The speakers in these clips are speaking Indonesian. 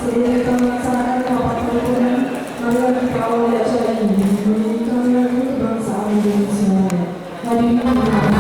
Sebelum kita melaksanakan rapat paripurna, marilah kita awali acara ini menyanyikan lagu kebangsaan Indonesia Raya. Hadirin hadirat.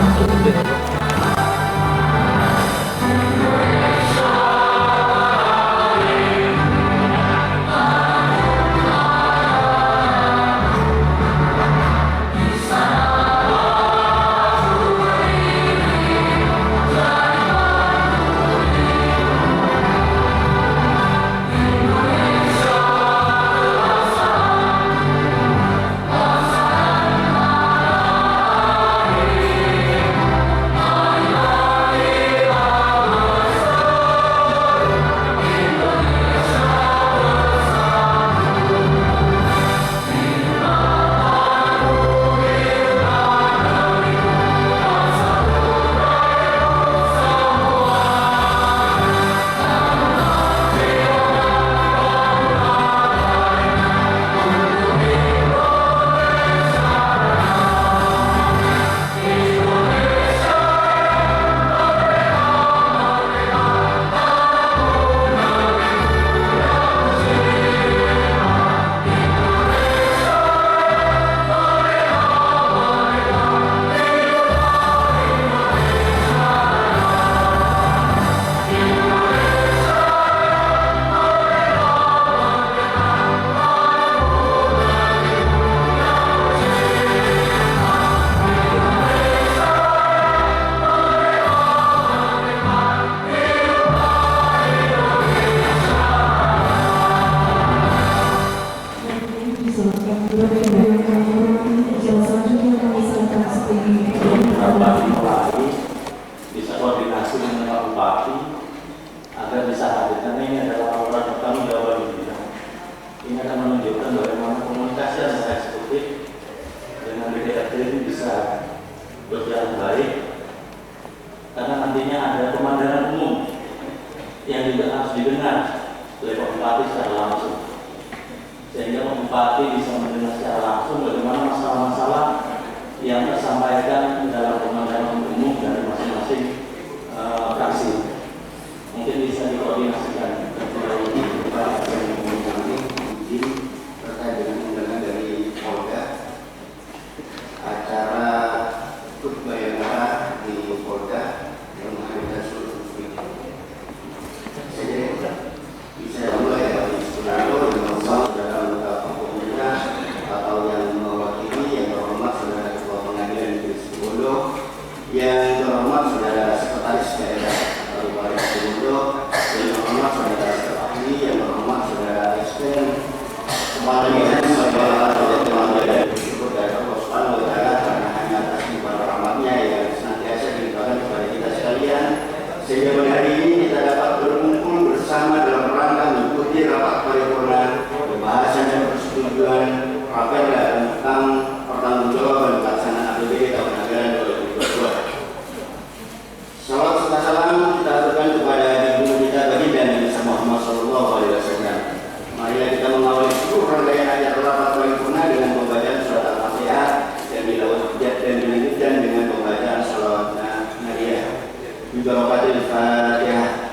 Bisa koordinasi dengan Pak Bupati agar bisa hadir, karena ini adalah orang bertanggung jawab di bidang. Ini akan menunjukkan bagaimana komunikasi antara eksekutif dengan DPRD ini bisa berjalan baik, karena nantinya ada pemandangan umum yang juga harus didengar oleh Pak Bupati secara langsung, sehingga Pak Bupati bisa mendengar secara langsung bagaimana masalah-masalah yang tersampaikan dalam pemandangan umum dari masing-masing fraksi. Mungkin bisa dikoordinasikan terkait dengan undangan dari Polda, acara Hut Bayangkara di Polda yang menghadirkan seluruh video. Saya bisa mulai dari Saudara yang saudara anggota pemerintah atau yang mewakili, yang terhormat saudara Ketua Pengadilan Negeri Situbondo, yang terhormat saudara Sekretaris Daerah Kabupaten Situbondo, yang terhormat saudara Ahli, yang terhormat saudara Ekspen, Kepala Dinas Saudara Pengadilan bersyukur dari Allah Subhanahu wa Ta'ala karena hanya atas limpahan rahmatnya yang senantiasa dilimpahkan kepada kita sekalian, sehingga pada hari ini kita dapat berkumpul bersama dalam rangka mengikuti rapat paripurna pembahasan dan persetujuan Raperda tentang pertanggungjawaban pelaksanaan APBD tahun anggaran 2022. Salawat serta salam kita aturkan kepada ibu kita baginda Nabi Muhammad SAW. Marilah kita mengawali seluruh rangkaian acara rapat paripurna dengan pembacaan surat Al-Fatihah dan dilanjutkan dengan pembacaan salawat Nariyah. Bibarakatil Fatihah.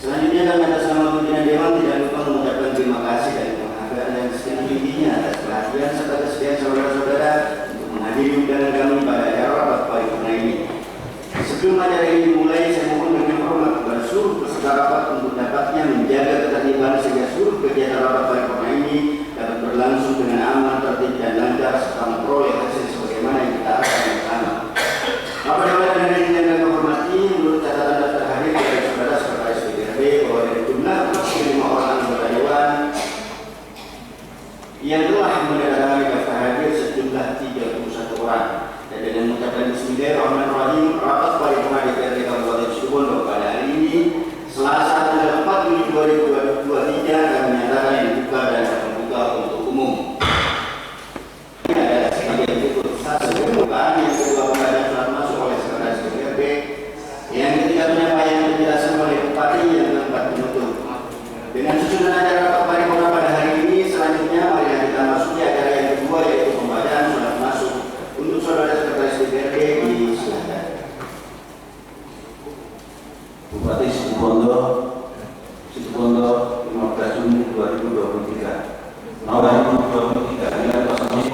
Selanjutnya kami atas nama pimpinan Dewan tidak lupa mengucapkan terima kasih dan penghargaan yang setinggi-tingginya atas perhatian serta kesediaan saudara-saudara untuk menghadiri undangan kami pada acara rapat paripurna ini. Sebelum acara ini dimulai, saya mohon dengan hormat kepada seluruh peserta rapat untuk dapatnya menjaga ketertiban sehingga seluruh kegiatan rapat paripurna ini dapat berlangsung dengan aman, tertib dan lancar serta memperoleh hasil sebagaimana yang kita harapkan bersama. Bapak Dewan dan hadirin yang kami hormati, menurut catatan daftar hadir dari saudara Sekretaris DPRD bahwa dari jumlah 5 orang anggota Dewan yang telah menandatangani daftar hadir sejumlah 31 orang. Dan dengan mengucapkan Bismillahirrahmanirrahim, rapat paripurna DPRD Kabupaten Situbondo pada hari ini Selasa tanggal 4 Juli 2023 akan menyatakan yang dibuka dan terbuka untuk umum.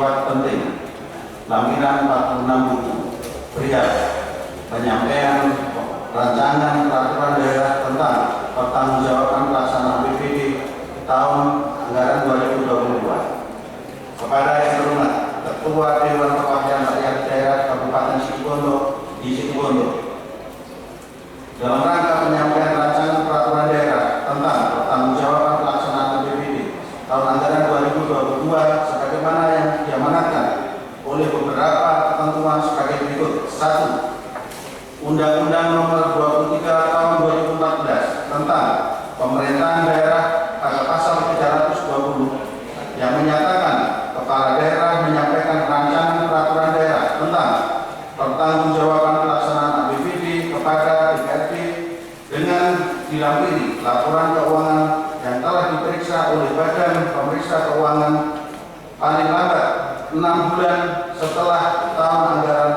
bersifat penting. Lampiran 46 buku perihal penyampaian rancangan peraturan daerah tentang pertanggungjawaban pelaksanaan APBD tahun anggaran 2022. Kepada yang terhormat Ketua Dewan Perwakilan Rakyat Daerah Kabupaten Situbondo di Situbondo, dalam rangka penyampaian rancangan peraturan daerah tentang pertanggungjawaban pelaksanaan APBD tahun anggaran 2022 sebagaimana yang diamanatkan oleh beberapa ketentuan sebagai berikut. 1. Undang-Undang Nomor 23 Tahun 2014 tentang Pemerintahan Daerah pada pasal 320 yang menyatakan kepala daerah menyampaikan rancangan peraturan daerah tentang pertanggungjawaban pelaksanaan APBD kepada DPRD dengan dilampiri laporan keuangan yang telah diperiksa oleh Badan Pemeriksa Keuangan paling lambat 6 bulan setelah tahun anggaran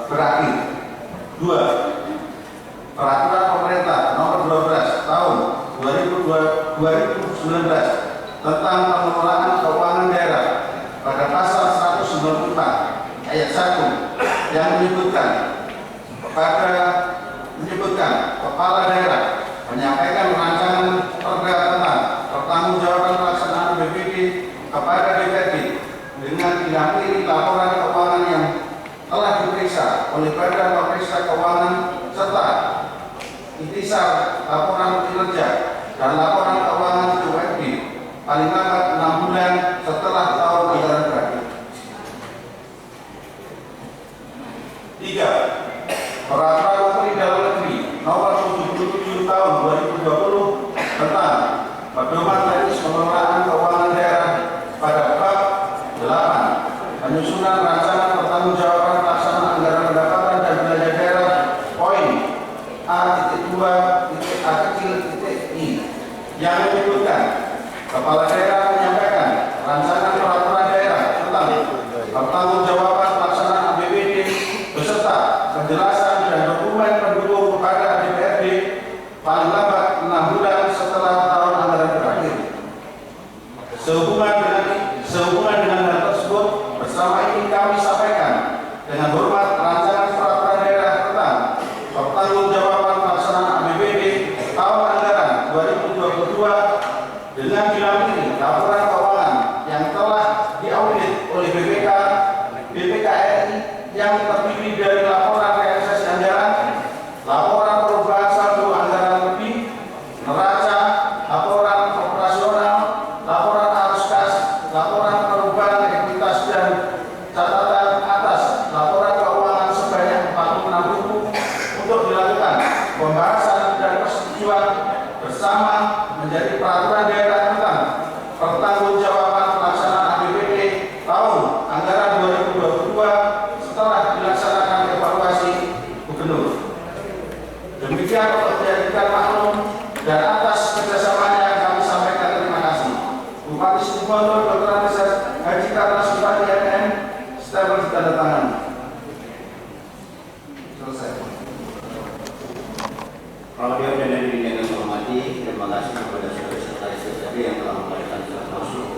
berakhir. 2. Peraturan Pemerintah Nomor 12 Tahun 2019 tentang pengelolaan keuangan daerah pada pasal 194 ayat 1 yang menyebutkan kepala daerah menyampaikan rancangan perda tentang pertanggungjawaban pelaksanaan APBD kepada DPRD dengan dilampiri laporan keuangan yang telah diperiksa oleh Badan Pemeriksa Keuangan serta ikhtisar laporan kinerja dan laporan keuangan DPRD paling lambat 6 bulan setelah tahun anggaran berakhir. 3. Peraturan Menteri Dalam Negeri Nomor 77 Tahun 2020 tentang pedoman teknis pengelolaan keuangan daerah pada bab 8 penyusunan rancangan pertanggungjawaban pelaksanaan anggaran pendapatan dan belanja daerah poin A.2.A.I yang menyebutkan kepala daerah menyampaikan rancangan peraturan daerah tentang pertanggungjawaban pelaksanaan APBD beserta penjelasan dan dokumen pendukung kepada DPRD paling lambat 6 bulan setelah tahun anggaran berakhir. Sehubungan dengan hal tersebut, bersama ini kami sampaikan dengan hormat rancangan peraturan daerah tentang pertanggungjawaban pelaksanaan APBD tahun anggaran 2022 dengan dilampiri laporan keuangan yang telah diaudit oleh BPKRI yang terdiri dari laporan realisasi anggaran, laporan perubahan saldo anggaran lebih, neraca, laporan operasional, laporan arus kas, laporan perubahan ekuitas dan catatan atas laporan keuangan sebanyak 46 buku untuk dilakukan pembahasan dan persetujuan bersama menjadi peraturan daerah tentang pertanggungjawaban pelaksanaan APBD tahun anggaran 2022 setelah dilaksanakan evaluasi gubernur. Demikian untuk dijadikan maklum dan atas kerjasamanya kami sampaikan terima kasih. Bupati Situbondo Dr. Andes Haji Karna Supati MM, stempel ditandatangani. Selesai. Kalau dan diri yang hormati, terima kasih kepada saudara-saudara SPB yang telah memberikan surat masuk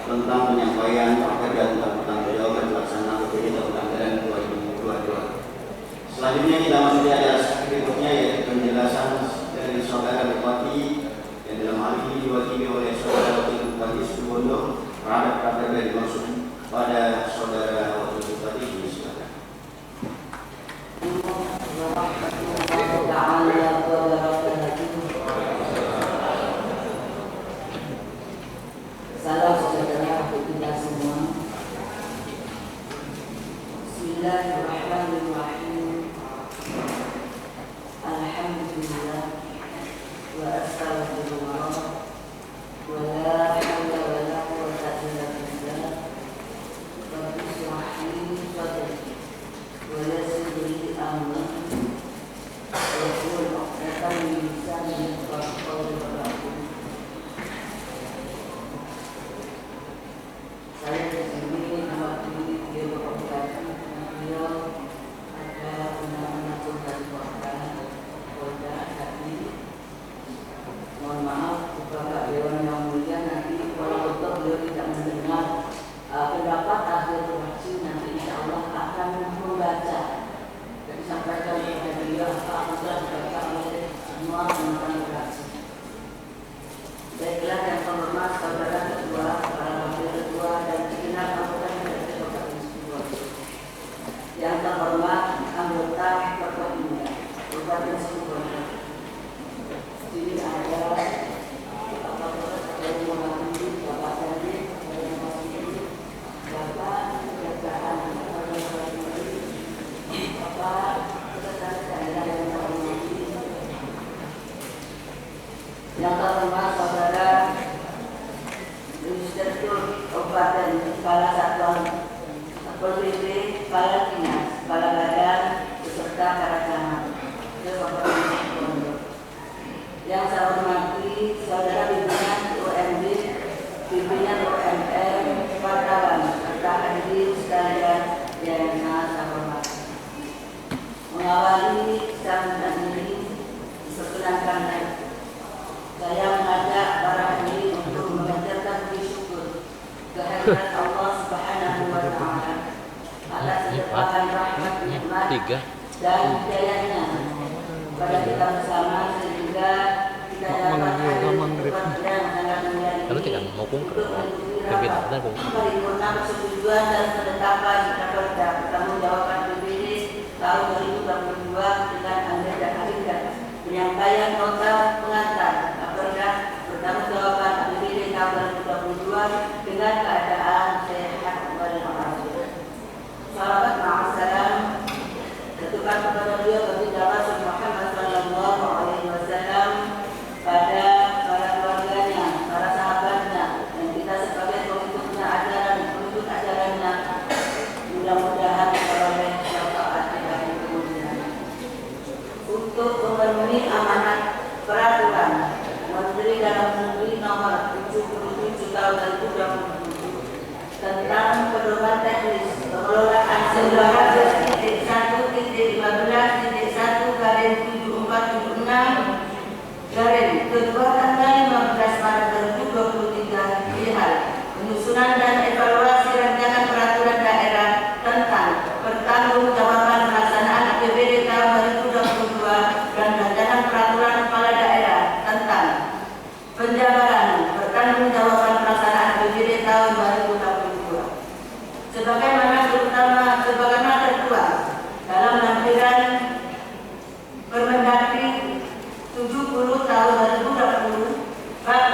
tentang penyampaian pekerjaan tentang pertanggungjawaban pelaksanaan APBD tahun anggaran 2022. Selanjutnya kita masuk di acara berikutnya yaitu penjelasan dari saudara Bupati yang dalam hal ini diwakili oleh saudara Wakil Bupati Situbondo terhadap kabar yang dimaksud pada saudara Wakil Bupati ini. Silakan. Salam sejahtera untuk kita semua. Bismillahirrahmanirrahim. Alhamdulillah wa astagfirullah wa la hawla wa la quwwata illa billah. Rabbi shrah li sadri wa yassir li amri wahlul 'uqdatam min lisani yafqahu qawli. Saya di sini mewakili beliau berkomunikasi dengan beliau ada undang-undang dari Polda tadi. Mohon maaf, Bapak Dewan yang mulia nanti Inspektur Kabupaten, Kepala Satuan Satpol PP, Kepala Dinas, Kepala Badan, beserta para camat ke Kabupaten Situbondo. Yang saya hormati saudara pimpinan UMB, pimpinan UMR, wartawan, serta hadirin sekalian yang saya hormati. Mengawali sambutan ini, diperkenankan saya mengajak para hadirin untuk mengajarkan puji syukur kehadirat Allah Subhanahu wa Ta'ala atas limpahan rahmat nikmat dan hidayahnya pada kita bersama, sehingga kita dapat hadir di tempat yang sangat mulia ini untuk menunjukkan paripurna persetujuan dan penetapan raperda pertanggungjawaban PBD tahun 2022 dengan agenda penyampaian nota pengantar raperda pertanggungjawaban PBD tahun 2022 dengan keadaan sehat walafiat. Salawat ma'assalam tertujukan kepada beliau Baginda Rasul Muhammad sallallahu alaihi wasallam, pada para keluarganya, para sahabatnya, dan kita sebagai pengikutnya ajarannya, mudah-mudahan memperoleh syafaat di hari kemudian. Untuk memenuhi amanat peraturan Menteri Dalam Negeri Nomor 77 Tahun 2020 tentang pedoman teknis pengelolaan 19.15.1/7476 kedua tanggal 15 Maret 2023 perihal penyusunan dan evaluasi rancangan peraturan daerah tentang pertanggungjawaban pelaksanaan APBD tahun 2022 dan rancangan peraturan kepala daerah tentang penjabaran pertanggungjawaban pelaksanaan APBD tahun 2022 sebagaimana tertuang dalam lampiran Permendagri 70 tahun 2020 bab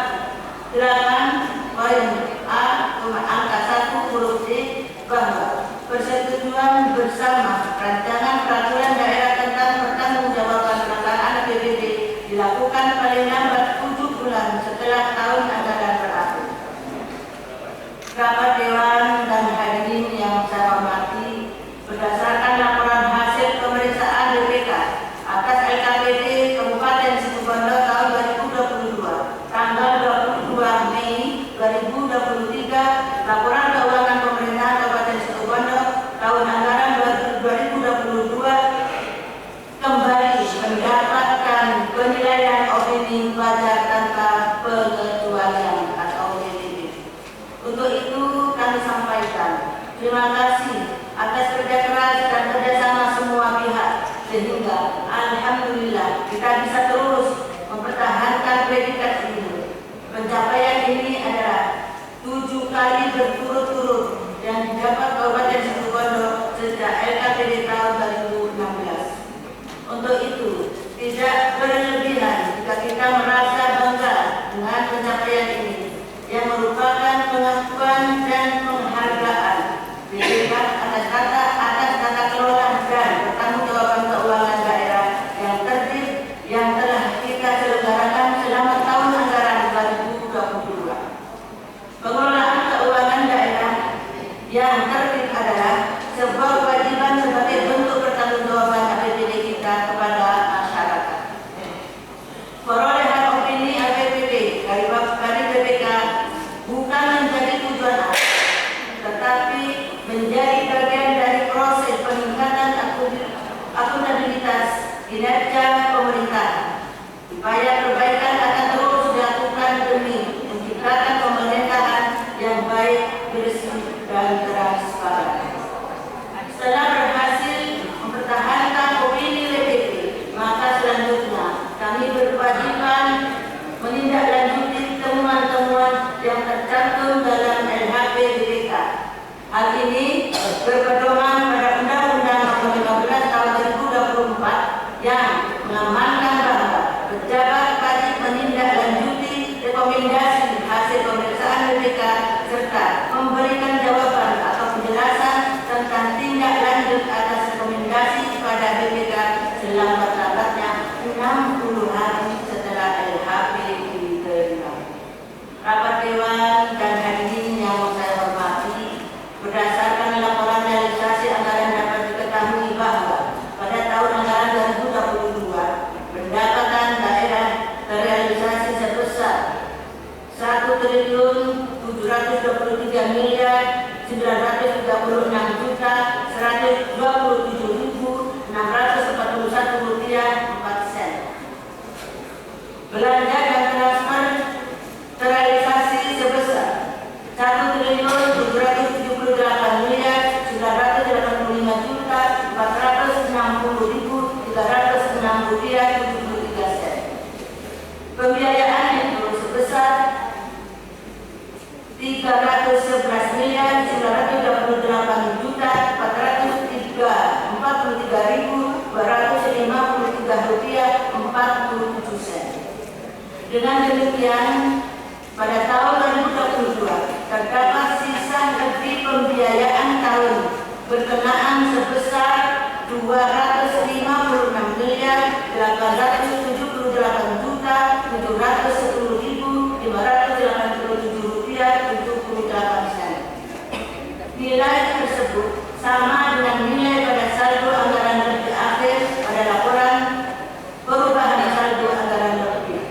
8.a angka 1 huruf D bahwa persetujuan bersama rancangan peraturan daerah tentang pertanggungjawaban pelaksanaan APBD dilakukan paling lambat 7 bulan setelah tahun anggaran berakhir. Rapat Dewan dan hadirin yang saya hormati, berdasarkan laporan hasil pemeriksaan BPK atas LKPD Kabupaten Situbondo tahun 2022, tanggal 22 Mei 2023, laporan keuangan pemerintahan Kabupaten Situbondo tahun anggaran 2022 kembali mendapatkan penilaian opini wajar tanpa pengecualian atau PDB. Untuk itu kami sampaikan terima kasih atas kerja keras dan kerjasama semua pihak, sehingga alhamdulillah kita bisa terus mempertahankan predikat ini. Pencapaian ini adalah 7 kali berturut-turut yang didapat Kabupaten Situbondo sejak LKPD tahun 2016. Untuk itu tidak berlebihan jika kita merasa bangga dengan pencapaian ini, yang merupakan pengakuan dan penghargaan BPK atas tata kelola dan pertanggungjawaban keuangan daerah yang tertib yang telah kita selenggarakan selama tahun anggaran 2022. Pengelolaan keuangan daerah yang tertib adalah sebuah kewajiban sebagai bentuk pertanggungjawaban APBD kita kepada masyarakat. Perolehan opini APBD dari BPK bukan menjadi tujuan akhir, tetapi menjadi bagian dari proses peningkatan akuntabilitas kinerja pemerintahan. Upaya perbaikan akan terus dilakukan demi menciptakan pemerintahan yang baik, bersih, dan transparan. Setelah berhasil mempertahankan opini BPK, maka selanjutnya kami berkewajiban menindaklanjuti temuan-temuan yang tercantum dalam LHP BPK. Hal ini berpedoman pada Undang-Undang Nomor 15 Tahun 2024 yang mengamankan bahwa pejabat wajib menindaklanjuti rekomendasi hasil pemeriksaan BPK serta memberikan jawaban atau penjelasan tentang tindak lanjut atas rekomendasi pada BPK selambat-lambatnya 60 hari setelah LHP diterima. Rapat Dewan dan hadirin Belanja dan transfer terrealisasi sebesar 1.789.460.363 sen. Pembiayaan itu sebesar 398.243.253 sen. Dengan demikian, pada tahun 2022 terdapat sisa lebih pembiayaan tahun berkenaan sebesar 255.710.587 sen. Nilai tersebut sama dengan nilai pada saldo anggaran lebih akhir pada laporan perubahan saldo anggaran lebih.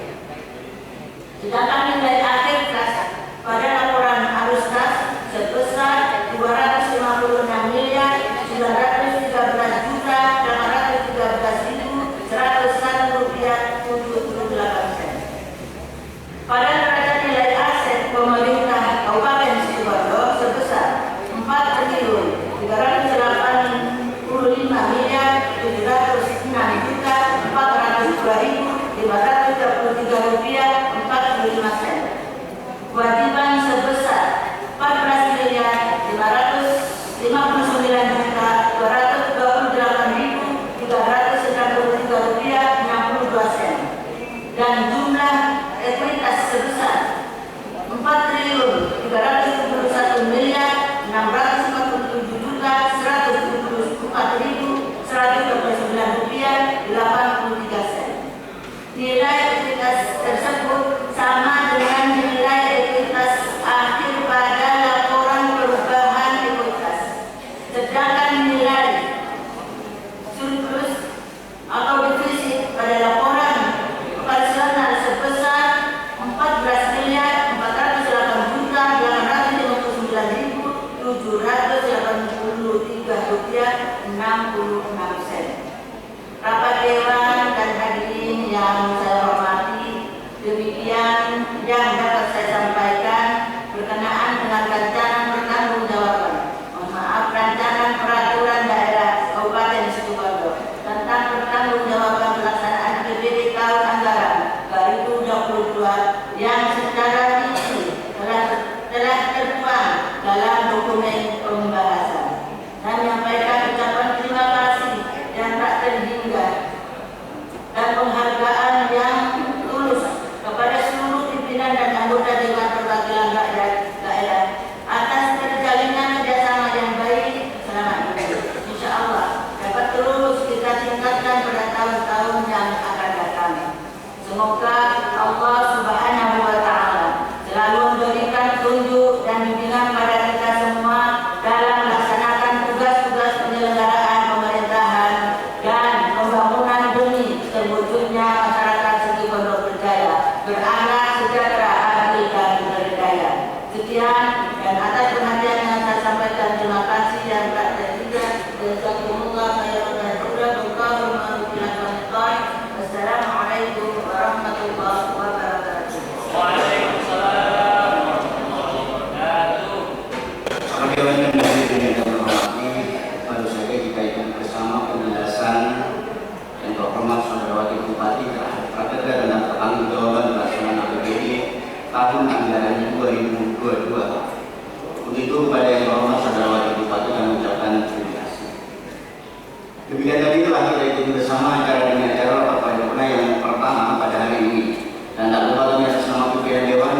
Sedangkan nilai akhir kas pada laporan arus kas sebesar 256.913.801.78 sen. Pada neraca nilai aset pemerintah Kabupaten Situbondo sebesar 4.535.706.402.533 sen. Kewajiban sebesar 14.509.228.363 sen. Dan jumlah ekuitas sebesar 4.371.129.83 sen. Nilai ekuitas tersebut sama dengan nilai ekuitas akhir pada laporan perubahan ekuitas. Sedangkan nilai surplus atau defisit pada laporan operasional sebesar 14.489.783.66 sen. Rapat Dewan dan hadirin yang saya hormati, demikian yang dapat saya sampaikan berkenaan dengan rancangan pertanggungjawaban, rancangan peraturan daerah Kabupaten Situbondo tentang pertanggungjawaban pelaksanaan APBD tahun anggaran 2022 yang secara rinci telah tertuang dalam dokumen pembahasan. Saya menyampaikan ucapan terima kasih yang tak terhingga dan penghargaan yang tulus kepada seluruh pimpinan dan anggota Dewan Perwakilan Rakyat daerah atas terjalinnya kerjasama yang baik selama ini. Insya Allah dapat terus kita tingkatkan pada tahun-tahun yang akan datang. Semoga Allah Subhanahu wa Ta'ala selalu memberikan petunjuk dan bimbingan pada kita semua dalam melaksanakan tugas-tugas penyelenggaraan pemerintahan dan pembangunan demi terwujudnya masyarakat Situbondo berjaya, berakhlak, sejahtera, adil dan berdaya. Sekian, dan atas perhatian yang saya sampaikan, terima kasih yang tak terhingga. Jazakumullah khairan jazakumullah. Wassalamualaikum warahmatullahi wabarakatuh. Waalaikumsalam warahmatullahi wabarakatuh. Dewan yang hadirin dan hormati, baru saja kita ikut bersama penjelasan yang terhormat Saudara Wakil Bupati terhadap prakerja dan pertanggungjawaban pelaksanaan APBD tahun anggaran 2022. Untuk itu kepada yang terhormat Saudara Wakil Bupati kami mengucapkan terima kasih. Demikian tadi telah kita ikuti bersama acara dengan acara rapat paripurna yang pertama pada hari ini. Dan tak lupa kami atas nama pimpinan Dewan,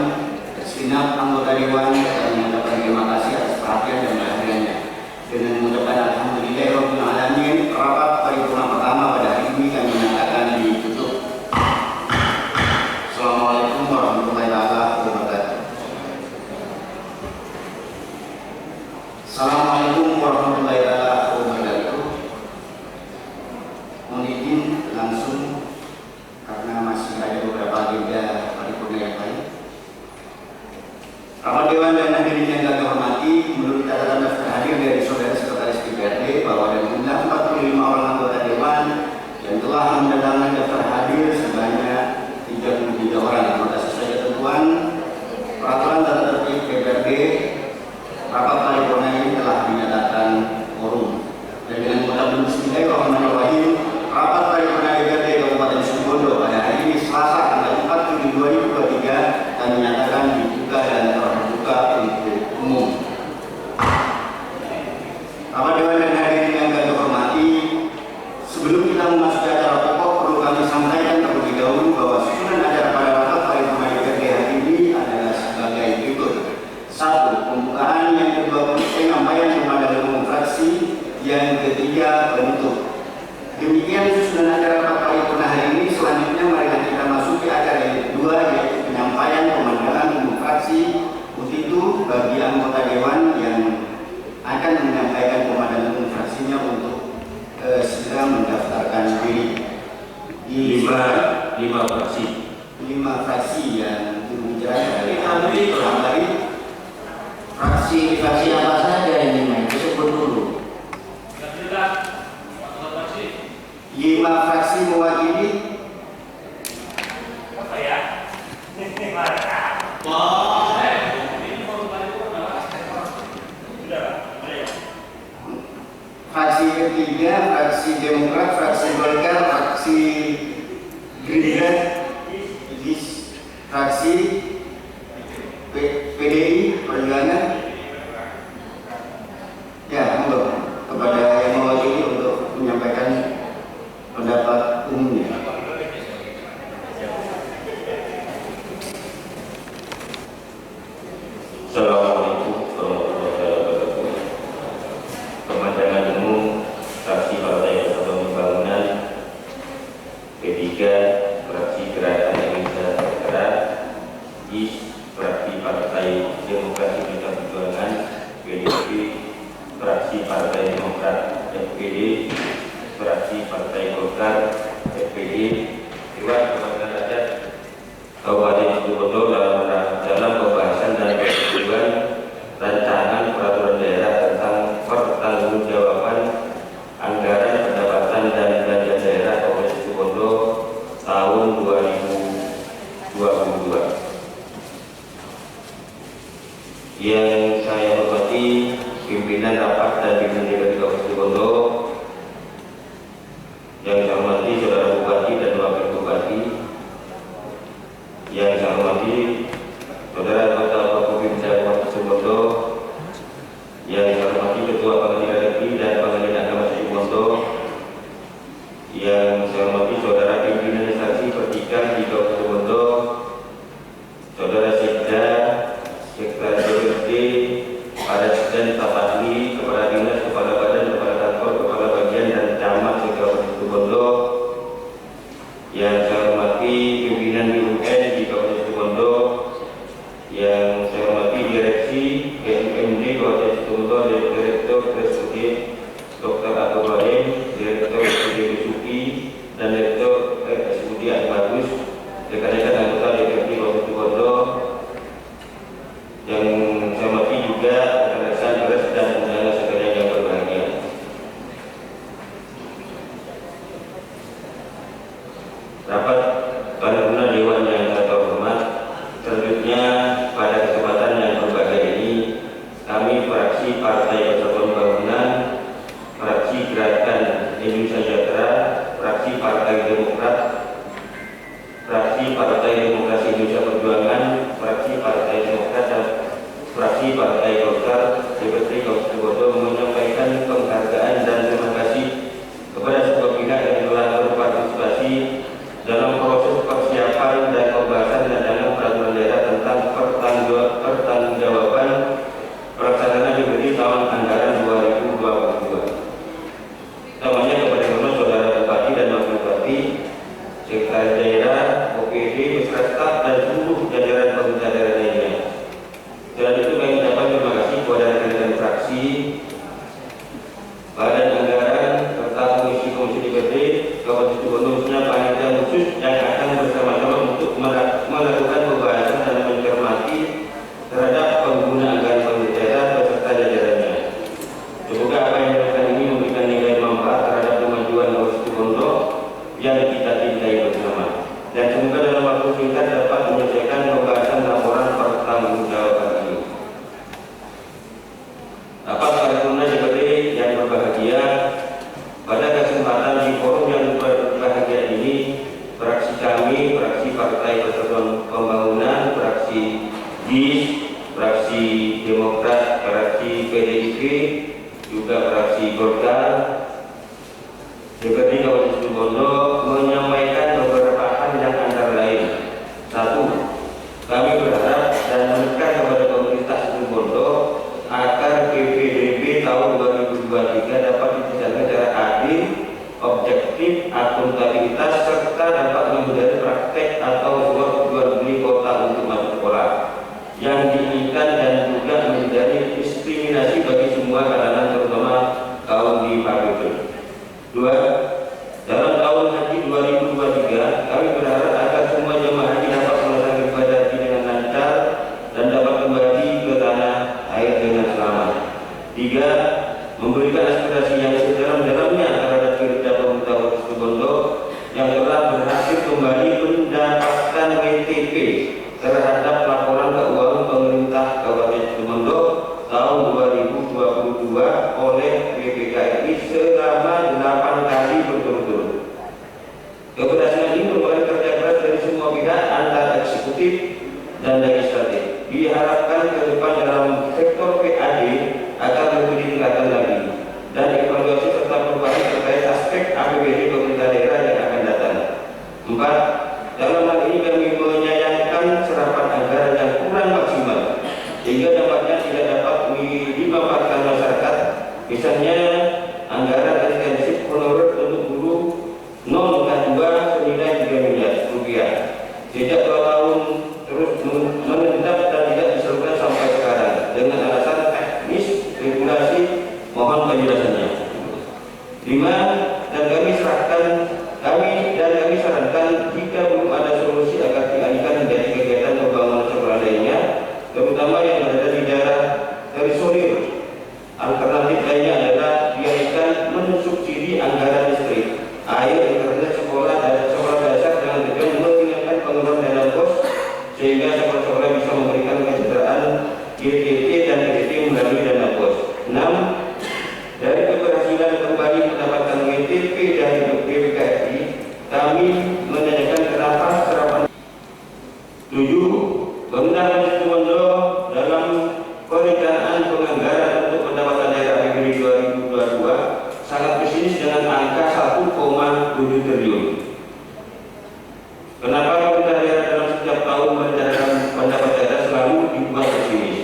segenap anggota Dewan kami mengucapkan terima kasih atas perhatian dan kehadirannya. Dengan mengucapkan alhamdulillahirabbil alamin, rapat paripurna pertama pada hari ini kami nyatakan ditutup. Assalamualaikum warahmatullahi wabarakatuh. Assalamualaikum warahmatullahi wabarakatuh. Mohon izin langsung karena masih ada beberapa agenda paripurna yang lain. Rapat Dewan dan hadirin yang kami hormati, menurut catatan daftar hadir dari saudara sekretaris DPRD bahwa ada jumlah 45 orang anggota dewan yang telah mendatangkan daftar hadir sebanyak 33 orang. Maka sesuai ketentuan peraturan tata tertib DPRD, rapat paripurna ini telah dinyatakan quorum. Dan dengan mengucapkan bismillahirrahmanirrahim, rapat paripurna DPRD Kabupaten Situbondo pada hari ini Selasa tanggal 4 Juli 2023 kami nyatakan dibuka dan terbuka untuk umum. Rapat Dewan dan hadirin yang kami hormati, sebelum kita memasuki acara pokok perlu kami sampaikan terlebih dahulu bahwa susunan acara pada rapat paripurna DPRD hari ini adalah sebagai berikut. 1. Pembukaan, yang kedua penyampaian pandangan umum fraksi, yang ketiga penutup. Demikian susunan acara rapat paripurna hari ini. Selanjutnya marilah kita masuki acara yang kedua, yaitu penyampaian pemandangan umum fraksi. Untuk itu bagi anggota dewan yang akan menyampaikan pemandangan umum fraksinya untuk segera mendaftarkan diri. Lima fraksi. 5 fraksi yang berbicara dari fraksi apa saja ini, disebut dulu. 5 fraksi mewakili fraksi ketiga, fraksi Demokrat, fraksi Golkar, fraksi Gerindra, fraksi PDI Perjuangan. Ya, monggo kepada yang mewakili untuk menyampaikan pendapat umumnya. Assalamualaikum warahmatullahi wabarakatuh. Pemandangan umum fraksi Partai Persatuan Pembangunan P3, fraksi Gerakan Indonesia Sejahtera, fraksi Partai Demokrasi Indonesia Perjuangan PDIP, fraksi Partai Demokrat FPD, fraksi Partai Golkar FPD, Dewan Perwakilan Rakyat Kabupaten Situbondo dalam pembahasan dan persetujuan rancangan peraturan daerah tentang pertanggungjawaban anggaran pendapatan dan belanja daerah Kabupaten Situbondo tahun 2022. Yang saya hormati pimpinan rapat dan pimpinan DPRD Kabupaten Situbondo, yang saya hormati saudara Bupati dan Wakil Bupati, yang saya hormati saudara anggota Forkopimda Kabupaten Situbondo, yang saya hormati Ketua Pengadilan Negeri dan Pengadilan Agama Situbondo, yang saya hormati saudara pimpinan instansi pertigaan di Kabupaten Situbondo, saudara Sekda, Sekretaris DPRD, para dan staf ahli, kepala dinas, kepala badan, kepala kantor, kepala bagian dan camat di Kabupaten Situbondo, yang saya hormati pimpinan BUMN di Kabupaten Situbondo, yang saya hormati direksi BUMD Kabupaten Situbondo, Direktur PSUD Dr. Atul Rahim, Direktur PSUD Bisuki, dan Direktur PSUD Bagus, rekan-rekan anggota DPRD Kabupaten Situbondo, yang saya hormati juga rekan-rekan pers dan undangan sekalian yang berbahagia. Rapat paripurna Dewan yang saya hormat, selanjutnya pada kesempatan yang berbahagia ini, kami fraksi Partai Persatuan Pembangunan, fraksi Gerakan Indonesia Sejahtera, fraksi Partai Demokrat, fraksi Partai Demokrasi Indonesia Perjuangan, fraksi Partai Demokrat dan fraksi Partai Golkar DPRD Kabupaten Situbondo menyampaikan penghargaan dan terima kasih kepada semua pihak yang telah berpartisipasi dalam proses persiapan dan pembahasan rancangan peraturan daerah tentang pertanggungjawaban pelaksanaan DPRD tahun anggaran 2022. Namanya kepada semua saudara Bupati dan Wakil Bupati, Sekretaris Daerah, OPD, beserta dan seluruh jajaran pemerintah daerah lainnya. Selain itu kami ucapkan terima kasih kepada rekan-rekan fraksi Demokrat, fraksi PDIP, juga fraksi Golkar, DPRD Kabupaten Situbondo menyampaikan beberapa hal yang antara lain. 1. Kami berharap dan menekan kepada pemerintah Situbondo agar PPDB tahun 2023 dapat dijalankan secara adil, objektif, akuntabilitas, serta dapat menghindari praktek atau suap jual beli kota untuk masuk sekolah yang diinginkan dan juga menghindari diskriminasi bagi semua kalangan, terutama kaum difabel. 2. Dalam tahun haji 2023 kami berharap agar semua jemaah haji dapat melaksanakan ibadah haji dengan lancar dan dapat kembali ke tanah air dengan selamat. 3. Memberikan aspirasi yang sedalam-dalamnya terhadap kinerja pemerintah Situbondo yang telah berhasil kembali mendapatkan WTP terhadap laporan keuangan pemerintah Kabupaten Situbondo tahun 2022 oleh BPKRI selama 8 kali berturut-turut. Keberhasilan ini merupakan kerja keras dari semua pihak antara eksekutif dan legislatif. Diharapkan ke depan dalam sektor PAD agar lebih ditingkatkan lagi dan evaluasi serta perubahan terkait aspek APBD pemerintah daerah yang akan datang. 4. Dalam hal ini kami menyayangkan serapan anggaran yang kurang maksimal sehingga dampaknya tidak dapat dimanfaatkan masyarakat. Misalnya anggaran intensif honorer untuk guru non K2 senilai 3 miliar rupiah sejak 2 tahun terus menetap dan tidak disalurkan sampai sekarang dengan alasan teknis regulasi. Mohon penjelasannya. 5. Dan kami sarankan jika belum ada solusi agar dialihkan menjadi kegiatan pembangunan sekolah lainnya, terutama yang berada di daerah terisolir. Alternatif lainnya adalah dialihkan mensubsidi anggaran listrik, air, internet sekolah dan sekolah dasar dengan tujuan mengingatkan pengeluaran dana pos sehingga sekolah-sekolah bisa memberikan kesejahteraan GTT dan GTT melalui dana pos. 6. Dari keberhasilan kembali mendapatkan WTP dari BPKRI, kami menanyakan kenapa serapan. 7. Pemerintah Situbondo dalam perencanaan penganggaran untuk pendapatan daerah APBD 2022 sangat pesimis dengan angka 1,7 triliun. Kenapa pemerintah daerah dalam setiap tahun merencanakan pendapat daerah selalu dibuat pesimis?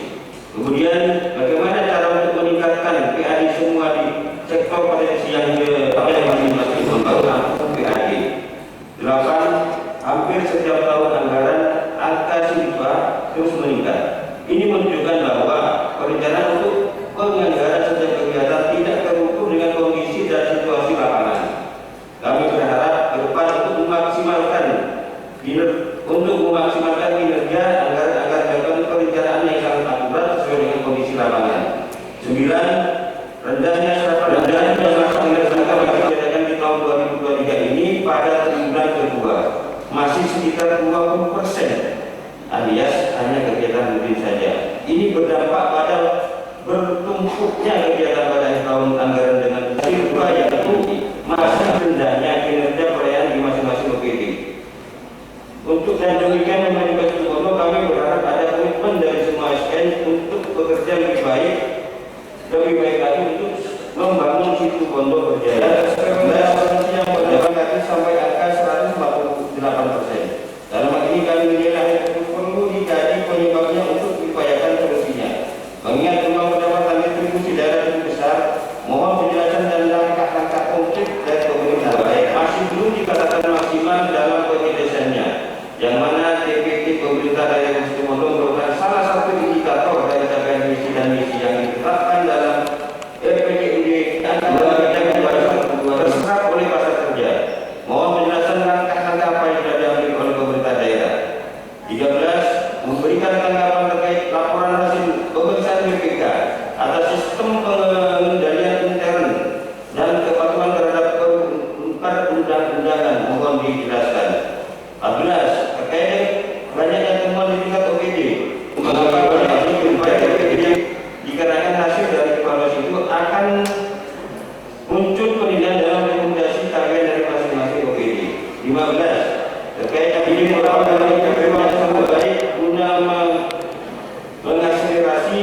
Kemudian bagaimana cara untuk meningkatkan PAD semua di sektor potensi yang masih membangun PAD? 8. Hampir setiap tahun anggaran angka siswa terus meningkat. Ini menunjukkan bahwa perencanaan untuk penganggaran setiap kegiatan tidak terukur dengan kondisi dan situasi lapangan. Kami berharap ke depan untuk memaksimalkan kinerja anggaran perencanaan yang sangat akurat sesuai dengan kondisi lapangan. 9. Rendahnya serapan yang dilaksanakan di tahun 2023 ini pada triwulan kedua masih sekitar 20%, alias hanya kegiatan rutin saja. Ini berdampak pada bertumpuknya kegiatan pada tahun anggaran dengan siswa yang masih rendahnya kinerja pelayanan di masing-masing OPD. Untuk dan demikian pemerintah Situbondo kami berharap ada komitmen dari semua SN untuk bekerja lebih baik lagi untuk membangun Situbondo berjaya. Yang berdampak sampai angka 148%. Dalam hal ini kami menilai perlu dikaji penyebabnya untuk diupayakan solusinya. Mengingat peluang pendapatan distribusi daerah cukup besar, mohon penjelasan dan langkah-langkah konkret dari pemerintah masih belum dikatakan maksimal dalam penyelesaiannya, yang mana TPT pemerintah daerah Situbondo merupakan salah satu indikator dari capaian misi dan misi yang ditetapkan dalam RPJMD terserap oleh pasar kerja. Mohon penjelasan langkah-langkah apa yang sudah diambil oleh pemerintah daerah. 13. Memberikan tanggapan terkait laporan hasil pemeriksaan BPK atas sistem pengendalian intern dan kepatuhan terhadap perundang-undangan. Mohon dijelaskan. 14. Terkait banyaknya temuan di tingkat OPD, mengapa dikarenakan hasil dari evaluasi itu akan muncul penilaian dalam rekomendasi target dari masing-masing OPD. 15. Terkait ini merupakan dari baik guna mengakselerasi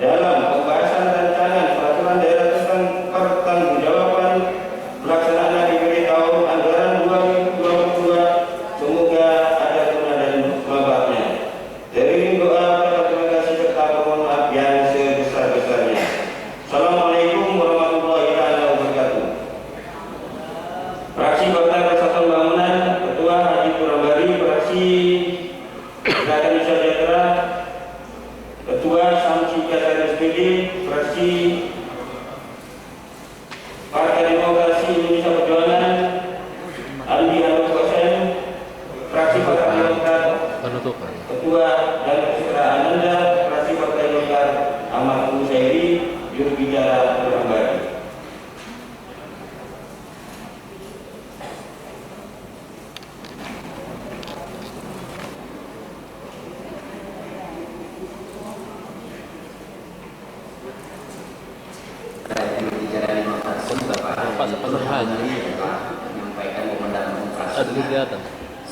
dalam pembahasan rancangan peraturan daerah tentang pertanggungjawaban pelaksanaan APBD tahun anggaran 2022. Semoga ada guna dan manfaatnya. Teriring doa pada terima kasih serta permohonan maaf yang sebesar-besarnya. Assalamualaikum warahmatullahi wabarakatuh. Fraksi Partai Persatuan Bangunan, Ketua Haji Kurambari, Fraksi Gerakan Indonesia Sejahtera, Ketua Samsi Qatar SPD, Fraksi Partai Demokrasi Indonesia Perjuangan, Andi Hanum Kosen, Fraksi Partai Demokrat, Ketua dan Ketua Ananda, Fraksi Partai Golkar, Ahmad Musairi, juru bicara Kurambari.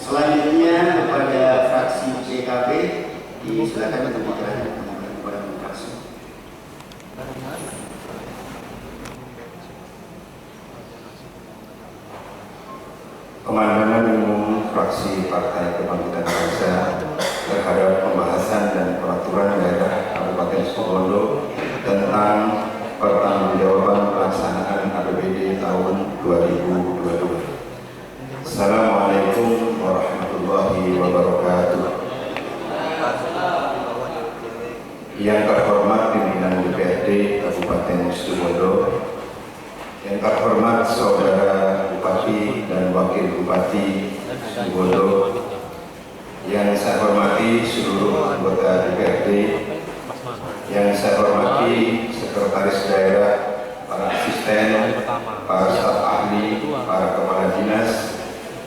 Selanjutnya kepada fraksi PKB disilakan untuk bicara kepada fraksi. Pemandangan umum fraksi Partai Kebangkitan Bangsa terhadap pembahasan dan peraturan daerah Kabupaten Situbondo tentang pertanggungjawaban pelaksanaan APBD tahun 2022. Assalamualaikum warahmatullahi wabarakatuh. Yang terhormat pimpinan DPRD Kabupaten Situbondo, yang terhormat saudara Bupati dan Wakil Bupati Situbondo, yang saya hormati seluruh anggota DPRD, yang saya hormati sekretaris daerah, para asisten, para staf ahli, para kepala dinas,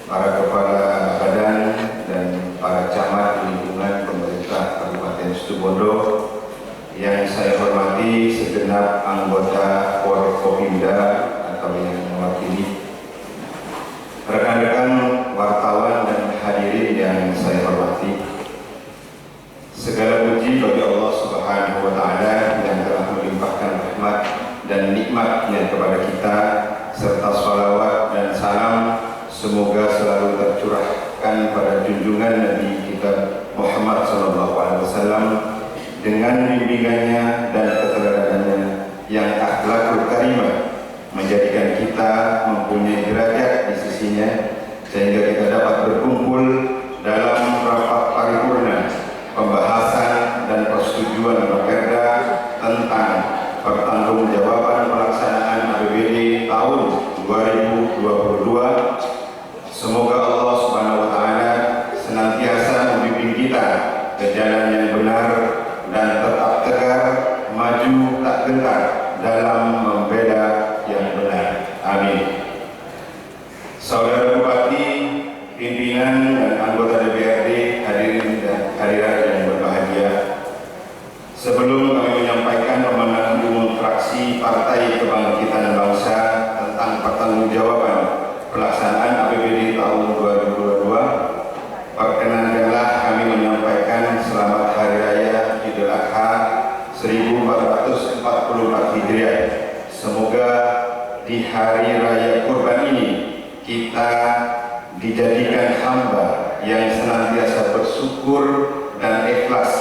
para kepala badan, dan para camat lingkungan pemerintah Kabupaten Situbondo, yang saya hormati segenap anggota Forkopimda atau yang mewakili, rekan-rekan wartawan dan hadirin yang saya hormati. Segala puji bagi Allah Subhanahu wa Ta'ala yang telah melimpahkan rahmat dan nikmat-Nya kepada kita, serta salawat dan salam semoga selalu tercurahkan pada junjungan Nabi kita Muhammad SAW dengan bimbingannya dan keteladanan yang akhlakul karimah, menjadikan kita mempunyai derajat di sisinya sehingga kita dapat berkumpul dalam rapat paripurna pembahasan dan persetujuan Rakerda tentang pertanggungjawaban pelaksanaan APBD tahun 2022. Semoga Allah Subhanahu wa Ta'ala senantiasa membimbing kita ke jalan yang benar dan tetap tegar, maju tak gentar dalam membela yang benar. Amin. Saudara Bupati, pimpinan dan anggota DPRD, hadirin dan hadirat yang berbahagia. Sebelum kami menyampaikan pemandangan umum fraksi Partai Kebangkitan Bangsa tentang pertanggungjawaban pelaksanaan APBD tahun 2022, perkenankanlah kami menyampaikan selamat Hari Raya Idul Adha 1444 Hijriah. Semoga di Hari Raya Kurban ini kita dijadikan hamba yang senantiasa bersyukur dan ikhlas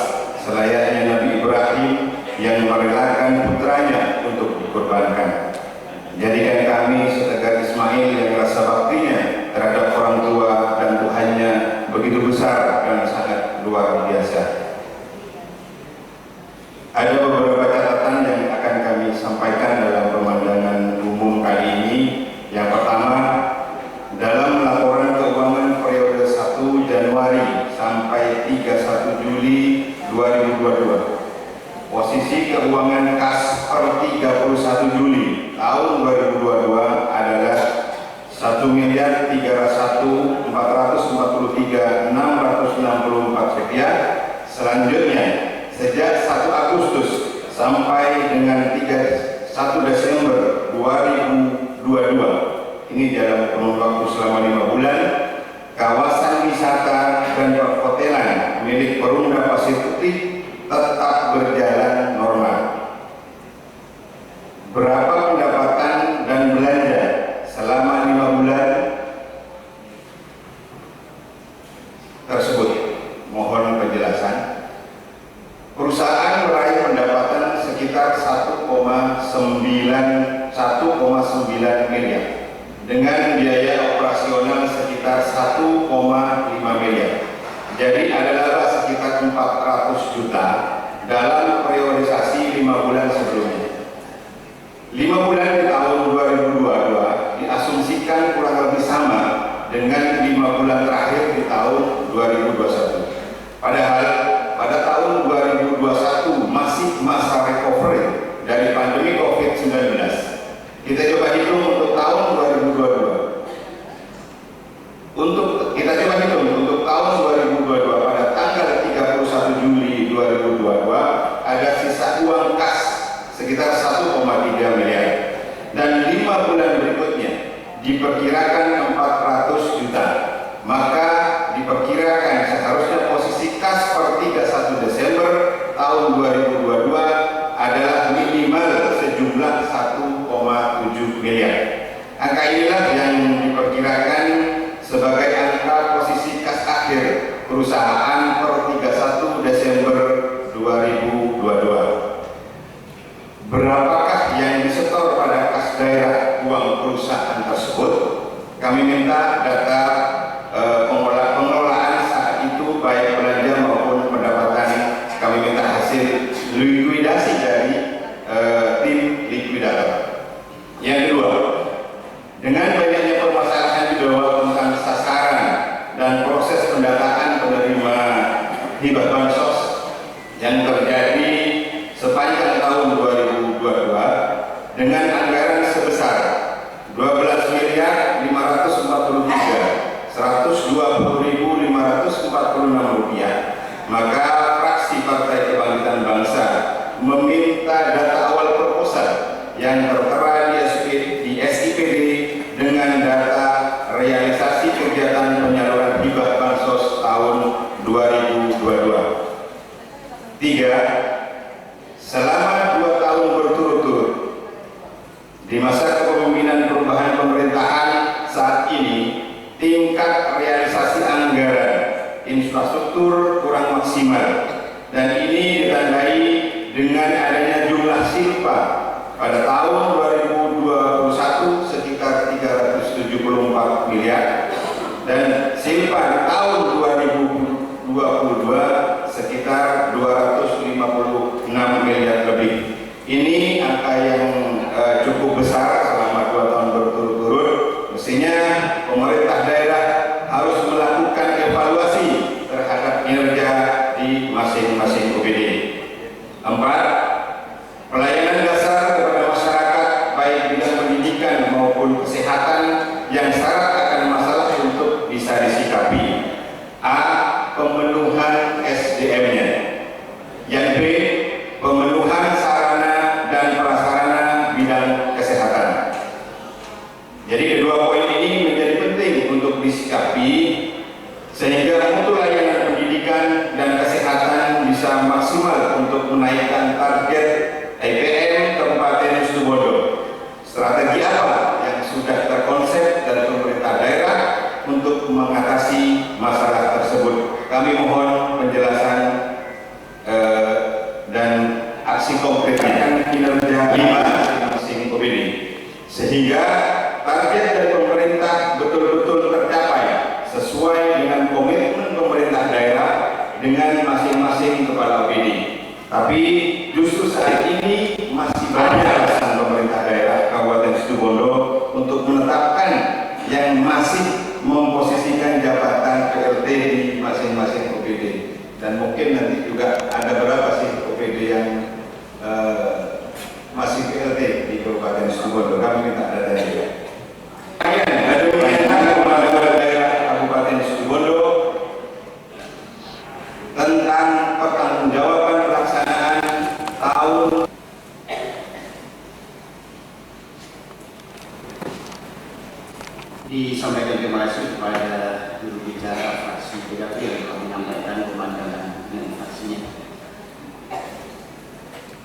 selayaknya Nabi Ibrahim yang merelakan putranya untuk dikorbankan. Jadikan kami setegar Ismail yang rasa baktinya terhadap orang tua dan Tuhannya begitu besar dan sangat luar biasa. Ada beberapa catatan yang akan kami sampaikan dalam pemandangan umum kali ini. Yang pertama, dalam laporan keuangan periode 1 Januari sampai 31 Juli 2022, posisi keuangan kas per 31 Juli tahun 2022 adalah 1.301.443.664 rupiah. Selanjutnya, sejak 1 Agustus sampai dengan 1 Desember 2022, ini dalam kurun waktu selama 5 bulan, kawasan wisata dan perhotelan milik Perumda Pasir Putih tetap berjalan normal. miliar dengan biaya operasional sekitar 1,5 miliar. Jadi ada laba sekitar 400 juta dalam priorisasi 5 bulan sebelumnya. 5 bulan di tahun 2022 diasumsikan kurang lebih sama dengan 5 bulan terakhir di tahun 2021. Padahal pada tahun 2021 masih masa recovery dari pandemi COVID-19. Kita coba hitung untuk tahun 2022. Kita coba hitung untuk tahun 2022 pada tanggal 31 Juli 2022 ada sisa uang kas sekitar 1,3 miliar dan 5 bulan berikutnya diperkirakan 400 juta. Maka diperkirakan seharusnya posisi kas per 31 Desember tahun 2022 adalah minimal sejumlah 1,7 miliar. Angka inilah yang diperkirakan sebagai angka posisi kas akhir perusahaan per 31 Desember 2022. Berapakah yang disetor pada kas daerah uang perusahaan tersebut? Kami minta data pengelolaan saat itu baik belanja maupun pendapatan. Kami minta hasil likuidasi dari tim likuidator. Yang kedua, dengan banyaknya permasalahan di bawah tentang sasaran dan proses pendataan penerima hibah bansos yang terjadi sepanjang tahun 2022 dengan anggaran sebesar 12.543.120.546 rupiah, maka fraksi Partai Kebangkitan Bangsa meminta data awal proposal yang tertera di SIPD dengan data realisasi kegiatan penyaluran hibah bansos tahun 2022. 3. Selama 2 tahun berturut-turut di masa kepemimpinan perubahan pemerintahan saat ini, tingkat realisasi anggaran infrastruktur kurang maksimal dan ini ditandai dengan adanya jumlah silpa pada tahun 2021 sekitar 374 miliar dan silpa di tahun 2022 sekitar 256 miliar lebih. Ini angka yang cukup besar selama 2 tahun berturut-turut. Mestinya pemerintah daerah harus melakukan evaluasi terhadap kinerja di masing-masing OPD. 4. Pelayanan dasar kepada masyarakat baik bidang pendidikan maupun kesehatan yang syarat akan masalah untuk bisa disikapi. A. Pemenuhan SDM-nya. Yang B. Pemenuhan sarana dan prasarana bidang kesehatan. Jadi kedua poin ini menjadi penting untuk disikapi sehingga mutu layanan pendidikan dan kesehatan bisa maksimal untuk menaikkan target IPM Kabupaten Situbondo. Strategi apa yang sudah terkonsep dari pemerintah daerah untuk mengatasi masalah tersebut? Kami mohon penjelasan dan aksi konkretnya kinerja masing-masing OPD sehingga target dari pemerintah betul-betul tercapai sesuai dengan komitmen pemerintah daerah dengan masing-masing kepala OPD. Tapi justru saat ini masih banyak alasan pemerintah daerah Kabupaten Situbondo untuk menetapkan yang masih memposisikan jabatan PLT di masing-masing OPD. Dan mungkin nanti juga ada berapa sih OPD yang masih PLT di Kabupaten Situbondo. Kami minta data juga. Ada pertanyaan kepada daerah Kabupaten Situbondo tentang pertanggungjawaban pelaksanaan tahun disampaikan terima kasih kepada juru bicara fraksi PKB yang telah menyampaikan pemandangan dan fraksinya.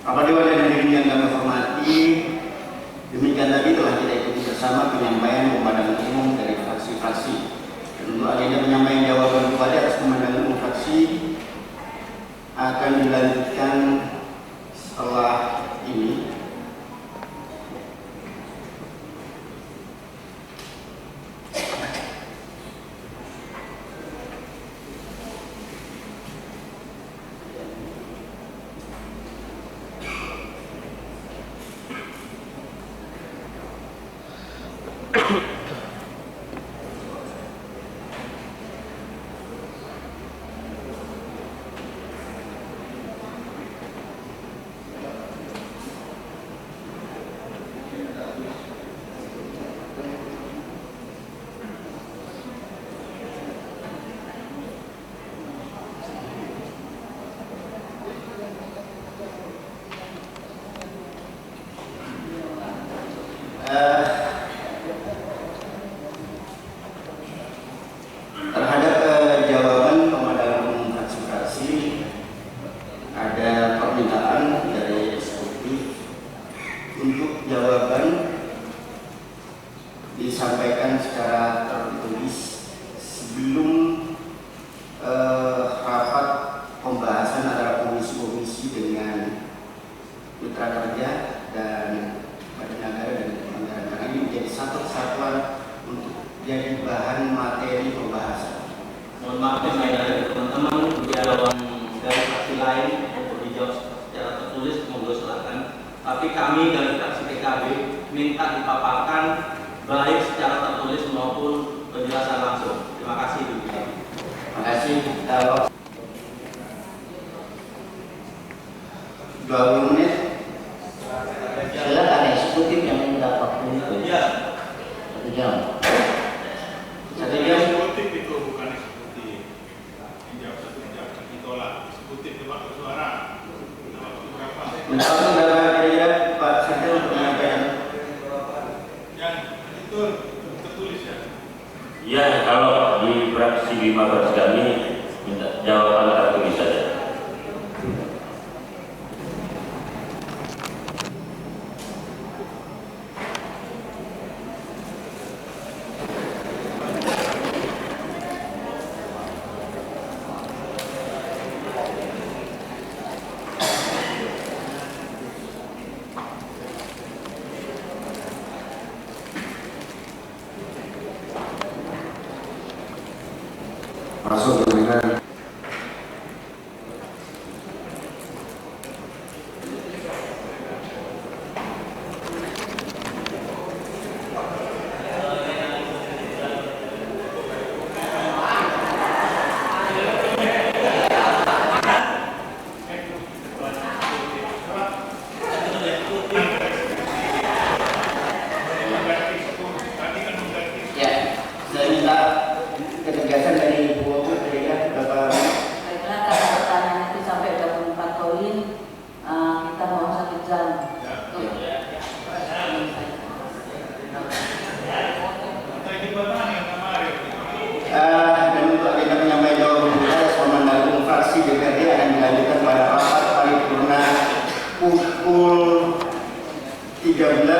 Bapak Dewan dan hadirin yang kami hormati, demikian tadi telah kita ikuti bersama penyampaian pemandangan umum dari fraksi-fraksi. Dan untuk agenda penyampaian jawaban kepada atas pemandangan umum fraksi akan dilanjutkan setelah ini Terhadap jawaban pemandangan umum fraksi-fraksi, ada permintaan dari eksekutif untuk jawaban disampaikan secara tertulis sebelum rapat pembahasan antara komisi-komisi dengan mitra kerja dan badan negara dan kementerian, karena ini menjadi satu kesatuan untuk jadi bahan materi pembahasan. Mohon maaf dari teman-teman, jawaban dari fraksi lain untuk dijawab secara tertulis, monggo silakan. Tapi kami dari fraksi PKB minta dipaparkan baik secara tertulis maupun penjelasan langsung. Terima kasih Ibu. Terima kasih. Kita 20 menit. Silakan eksekutif yang minta waktu itu. Ya. 1 jam. 1 jam. Eksekutif itu bukan eksekutif. Dijawab 1 jam ditolak. Eksekutif itu waktu suara. Waktu berapa? Minta waktu berapa kira-kira Pak Sekda untuk menyampaikan? Yang itu tertulis ya. Ya, kalau di fraksi Bima fraksi kami minta jawaban tertulis saja. Masuk dengan ya, saya minta ketegasan dari Bu Wabud kira-kira berapa. Baiklah, karena pertanyaan itu sampai 24 poin, kita mau 1 jam. Dan untuk agenda penyampaian jawaban kita, Pemandangan fraksi DPRD akan dilanjutkan pada rapat paripurna pukul 13